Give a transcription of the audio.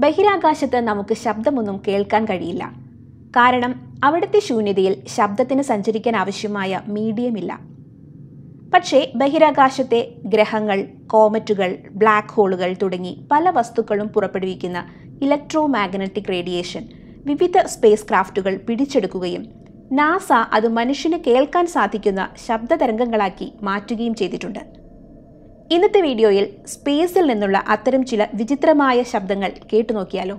ബഹിരാകാശത്ത് നമുക്ക് ശബ്ദമൊന്നും കേൾക്കാൻ കഴിയില്ല. കാരണം അവിടുത്തെ ശൂന്യതയിൽ ശബ്ദത്തിന് സഞ്ചരിക്കാൻ ആവശ്യമായ മീഡിയമില്ല. പക്ഷേ ബഹിരാകാശത്തെ ഗ്രഹങ്ങൾ, കോമറ്റുകൾ, ബ്ലാക്ക് ഹോളുകൾ തുടങ്ങി പല വസ്തുക്കളും പുറപ്പെടുവിക്കുന്ന ഇലക്ട്രോ മാഗ്നറ്റിക് റേഡിയേഷൻ വിവിധ സ്പേസ് ക്രാഫ്റ്റുകൾ പിടിച്ചെടുക്കുകയും നാസ അത് മനുഷ്യന് കേൾക്കാൻ സാധിക്കുന്ന ശബ്ദതരംഗങ്ങളാക്കി മാറ്റുകയും ചെയ്തിട്ടുണ്ട്. ഇന്നത്തെ വീഡിയോയിൽ സ്പേസിൽ നിന്നുള്ള അത്തരം ചില വിചിത്രമായ ശബ്ദങ്ങൾ കേട്ടുനോക്കിയാലോ?